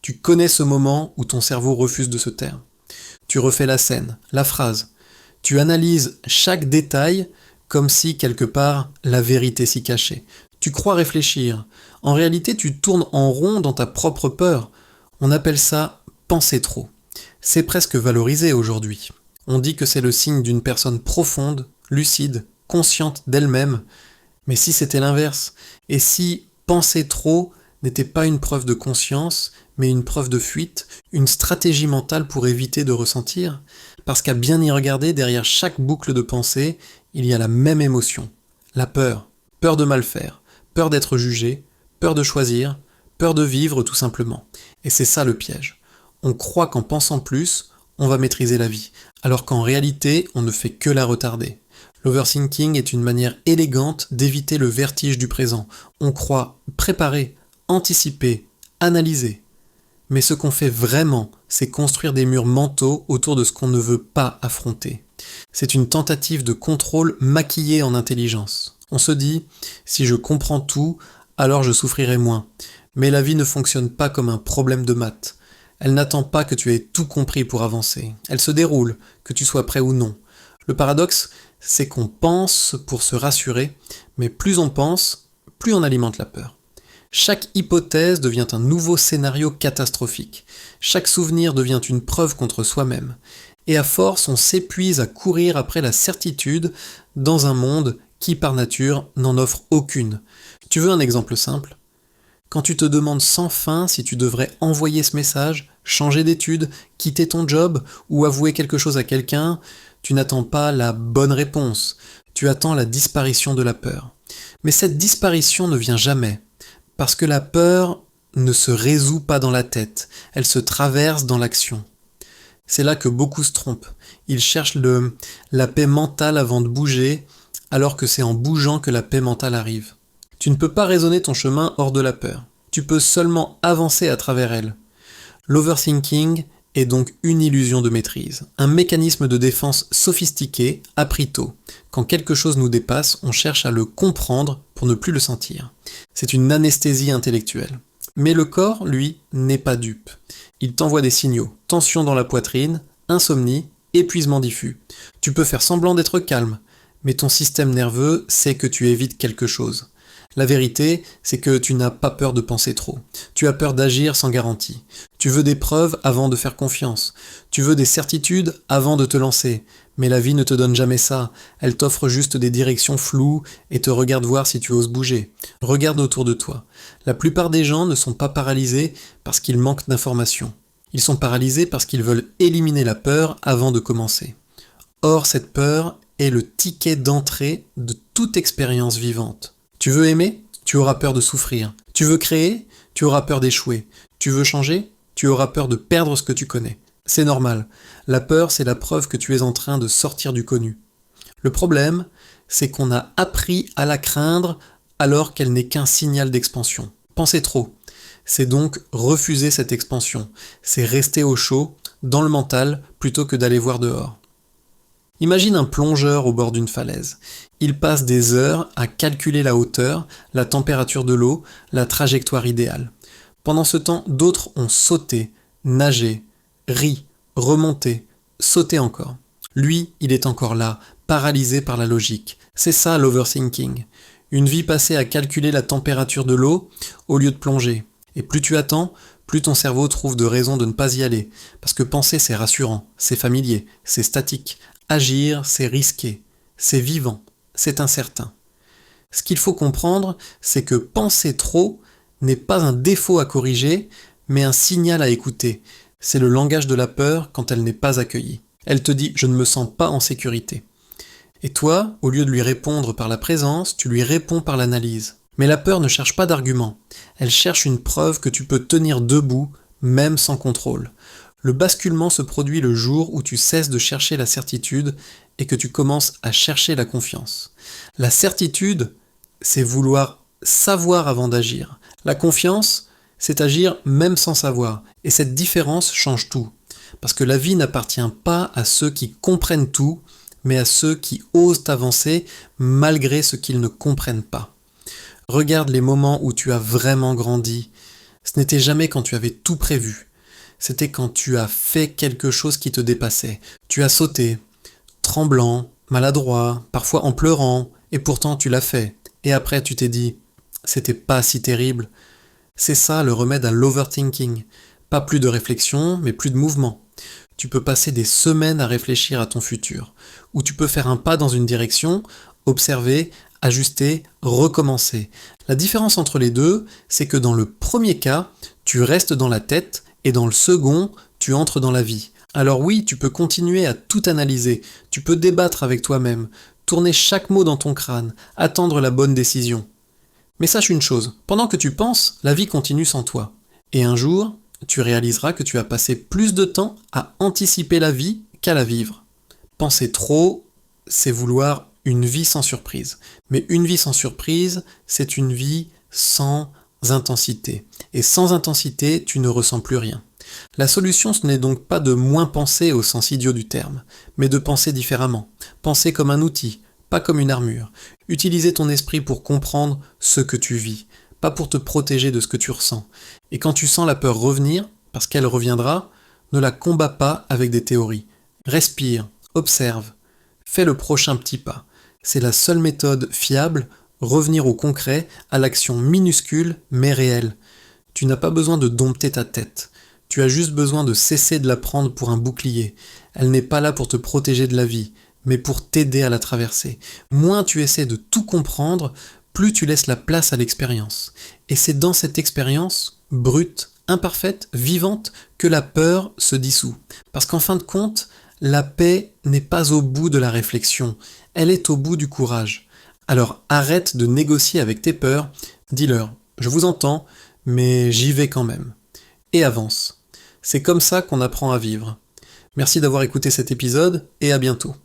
Tu connais ce moment où ton cerveau refuse de se taire. Tu refais la scène, la phrase. Tu analyses chaque détail comme si, quelque part, la vérité s'y cachait. Tu crois réfléchir. En réalité, tu tournes en rond dans ta propre peur. On appelle ça penser trop. C'est presque valorisé aujourd'hui. On dit que c'est le signe d'une personne profonde, lucide, consciente d'elle-même. Mais si c'était l'inverse, et si penser trop n'était pas une preuve de conscience, mais une preuve de fuite, une stratégie mentale pour éviter de ressentir, parce qu'à bien y regarder, derrière chaque boucle de pensée, il y a la même émotion, la peur, peur de mal faire, peur d'être jugé, peur de choisir, peur de vivre tout simplement. Et c'est ça le piège. On croit qu'en pensant plus, on va maîtriser la vie, alors qu'en réalité, on ne fait que la retarder. L'overthinking est une manière élégante d'éviter le vertige du présent. On croit préparer, anticiper, analyser. Mais ce qu'on fait vraiment, c'est construire des murs mentaux autour de ce qu'on ne veut pas affronter. C'est une tentative de contrôle maquillée en intelligence. On se dit, si je comprends tout, alors je souffrirai moins. Mais la vie ne fonctionne pas comme un problème de maths. Elle n'attend pas que tu aies tout compris pour avancer. Elle se déroule, que tu sois prêt ou non. Le paradoxe, c'est qu'on pense pour se rassurer, mais plus on pense, plus on alimente la peur. Chaque hypothèse devient un nouveau scénario catastrophique. Chaque souvenir devient une preuve contre soi-même. Et à force, on s'épuise à courir après la certitude dans un monde qui, par nature, n'en offre aucune. Tu veux un exemple simple ? Quand tu te demandes sans fin si tu devrais envoyer ce message, changer d'études, quitter ton job ou avouer quelque chose à quelqu'un, tu n'attends pas la bonne réponse, tu attends la disparition de la peur. Mais cette disparition ne vient jamais, parce que la peur ne se résout pas dans la tête, elle se traverse dans l'action. C'est là que beaucoup se trompent. Ils cherchent la paix mentale avant de bouger, alors que c'est en bougeant que la paix mentale arrive. Tu ne peux pas raisonner ton chemin hors de la peur. Tu peux seulement avancer à travers elle. L'overthinking est donc une illusion de maîtrise, un mécanisme de défense sophistiqué, appris tôt. Quand quelque chose nous dépasse, on cherche à le comprendre pour ne plus le sentir. C'est une anesthésie intellectuelle. Mais le corps, lui, n'est pas dupe. Il t'envoie des signaux, tension dans la poitrine, insomnie, épuisement diffus. Tu peux faire semblant d'être calme, mais ton système nerveux sait que tu évites quelque chose. La vérité, c'est que tu n'as pas peur de penser trop. Tu as peur d'agir sans garantie. Tu veux des preuves avant de faire confiance. Tu veux des certitudes avant de te lancer. Mais la vie ne te donne jamais ça. Elle t'offre juste des directions floues et te regarde voir si tu oses bouger. Regarde autour de toi. La plupart des gens ne sont pas paralysés parce qu'ils manquent d'informations. Ils sont paralysés parce qu'ils veulent éliminer la peur avant de commencer. Or, cette peur est le ticket d'entrée de toute expérience vivante. Tu veux aimer ? Tu auras peur de souffrir. Tu veux créer ? Tu auras peur d'échouer. Tu veux changer ? Tu auras peur de perdre ce que tu connais. C'est normal. La peur, c'est la preuve que tu es en train de sortir du connu. Le problème, c'est qu'on a appris à la craindre alors qu'elle n'est qu'un signal d'expansion. Pensez trop. C'est donc refuser cette expansion. C'est rester au chaud, dans le mental, plutôt que d'aller voir dehors. Imagine un plongeur au bord d'une falaise. Il passe des heures à calculer la hauteur, la température de l'eau, la trajectoire idéale. Pendant ce temps, d'autres ont sauté, nagé, ri, remonté, sauté encore. Lui, il est encore là, paralysé par la logique. C'est ça l'overthinking. Une vie passée à calculer la température de l'eau au lieu de plonger. Et plus tu attends, plus ton cerveau trouve de raisons de ne pas y aller. Parce que penser, c'est rassurant, c'est familier, c'est statique. Agir, c'est risqué, c'est vivant, c'est incertain. Ce qu'il faut comprendre, c'est que penser trop n'est pas un défaut à corriger, mais un signal à écouter. C'est le langage de la peur quand elle n'est pas accueillie. Elle te dit « je ne me sens pas en sécurité ». Et toi, au lieu de lui répondre par la présence, tu lui réponds par l'analyse. Mais la peur ne cherche pas d'argument. Elle cherche une preuve que tu peux tenir debout, même sans contrôle. Le basculement se produit le jour où tu cesses de chercher la certitude et que tu commences à chercher la confiance. La certitude, c'est vouloir savoir avant d'agir. La confiance, c'est agir même sans savoir. Et cette différence change tout. Parce que la vie n'appartient pas à ceux qui comprennent tout, mais à ceux qui osent avancer malgré ce qu'ils ne comprennent pas. Regarde les moments où tu as vraiment grandi. Ce n'était jamais quand tu avais tout prévu. C'était quand tu as fait quelque chose qui te dépassait. Tu as sauté, tremblant, maladroit, parfois en pleurant, et pourtant tu l'as fait. Et après tu t'es dit, c'était pas si terrible. C'est ça le remède à l'overthinking. Pas plus de réflexion, mais plus de mouvement. Tu peux passer des semaines à réfléchir à ton futur, ou tu peux faire un pas dans une direction, observer, ajuster, recommencer. La différence entre les deux, c'est que dans le premier cas, tu restes dans la tête, et dans le second, tu entres dans la vie. Alors oui, tu peux continuer à tout analyser, tu peux débattre avec toi-même, tourner chaque mot dans ton crâne, attendre la bonne décision. Mais sache une chose, pendant que tu penses, la vie continue sans toi. Et un jour, tu réaliseras que tu as passé plus de temps à anticiper la vie qu'à la vivre. Penser trop, c'est vouloir une vie sans surprise. Mais une vie sans surprise, c'est une vie sans intensité. Et sans intensité, tu ne ressens plus rien. La solution, ce n'est donc pas de moins penser au sens idiot du terme, mais de penser différemment. Penser comme un outil, pas comme une armure. Utiliser ton esprit pour comprendre ce que tu vis, pas pour te protéger de ce que tu ressens. Et quand tu sens la peur revenir, parce qu'elle reviendra, ne la combats pas avec des théories. Respire, observe, fais le prochain petit pas. C'est la seule méthode fiable, revenir au concret, à l'action minuscule mais réelle. Tu n'as pas besoin de dompter ta tête. Tu as juste besoin de cesser de la prendre pour un bouclier. Elle n'est pas là pour te protéger de la vie, mais pour t'aider à la traverser. Moins tu essaies de tout comprendre, plus tu laisses la place à l'expérience. Et c'est dans cette expérience, brute, imparfaite, vivante, que la peur se dissout. Parce qu'en fin de compte, la paix n'est pas au bout de la réflexion, elle est au bout du courage. Alors arrête de négocier avec tes peurs, dis-leur, je vous entends, mais j'y vais quand même. Et avance. C'est comme ça qu'on apprend à vivre. Merci d'avoir écouté cet épisode et à bientôt.